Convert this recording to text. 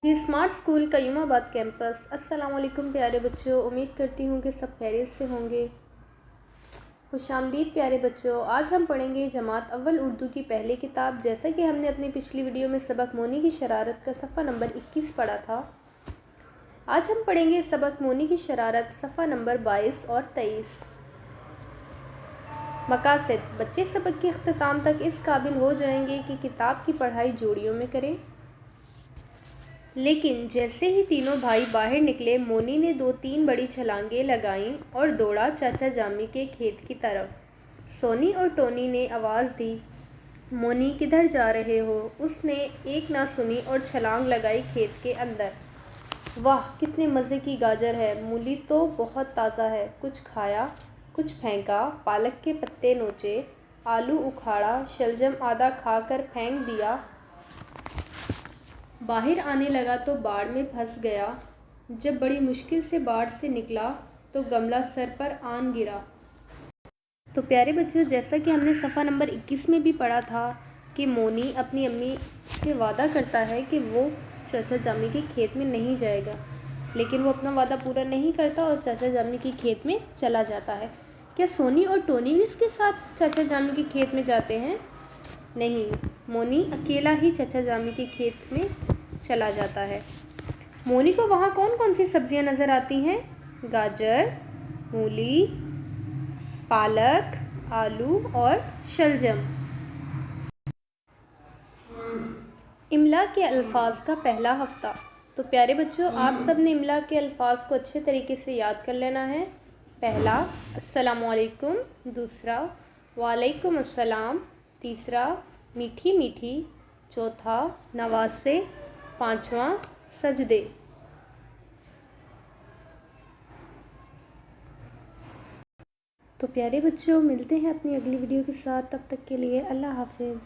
ये smart school Qayyumabad campus. अस्सलाम वालेकुम प्यारे बच्चों, उम्मीद करती हूँ कि सब खैरियत से होंगे। खुशामदीद प्यारे बच्चों, आज हम पढ़ेंगे जमात अव्वल उर्दू की पहली किताब। जैसा कि हमने अपनी पिछली वीडियो में सबक मोनी की शरारत का सफ़ा नंबर 21 पढ़ा था, आज हम पढ़ेंगे सबक मोनी की शरारत सफ़ा नंबर 22 और 23। मकासद, बच्चे सबक के अख्ताम तक इस काबिल हो जाएंगे कि किताब की पढ़ाई जोड़ियों में करें। लेकिन जैसे ही तीनों भाई बाहर निकले, मोनी ने 2-3 बड़ी छलांगें लगाईं और दौड़ा चाचा जामी के खेत की तरफ। सोनी और टोनी ने आवाज़ दी, मोनी किधर जा रहे हो? उसने एक ना सुनी और छलांग लगाई खेत के अंदर। वाह, कितने मज़े की गाजर है! मूली तो बहुत ताज़ा है। कुछ खाया, कुछ फेंका, पालक के पत्ते नोचे, आलू उखाड़ा, शलजम आधा खाकर फेंक दिया। बाहर आने लगा तो बाड़ में फंस गया। जब बड़ी मुश्किल से बाड़ से निकला तो गमला सर पर आन गिरा। तो प्यारे बच्चों, जैसा कि हमने सफ़ा नंबर 21 में भी पढ़ा था कि मोनी अपनी अम्मी से वादा करता है कि वो चाचा जामी के खेत में नहीं जाएगा, लेकिन वो अपना वादा पूरा नहीं करता और चाचा जामी के खेत में चला जाता है। क्या सोनी और टोनी भी इसके साथ चाचा जामी के खेत में जाते हैं? नहीं, मोनी अकेला ही चाचा जामी के खेत में चला जाता है। मोनी को वहाँ कौन कौन सी सब्जियाँ नज़र आती हैं? गाजर, मूली, पालक, आलू और शलजम। इमला के अल्फाज का पहला हफ्ता। तो प्यारे बच्चों, आप सब ने इमला के अल्फाज को अच्छे तरीके से याद कर लेना है। पहला, अस्सलामु अलैकुम। दूसरा, वालेकुम अस्सलाम। तीसरा, मीठी मीठी। चौथा, नवासे। पांचवा, सजदे। तो प्यारे बच्चों, मिलते हैं अपनी अगली वीडियो के साथ। तब तक के लिए अल्लाह हाफिज़।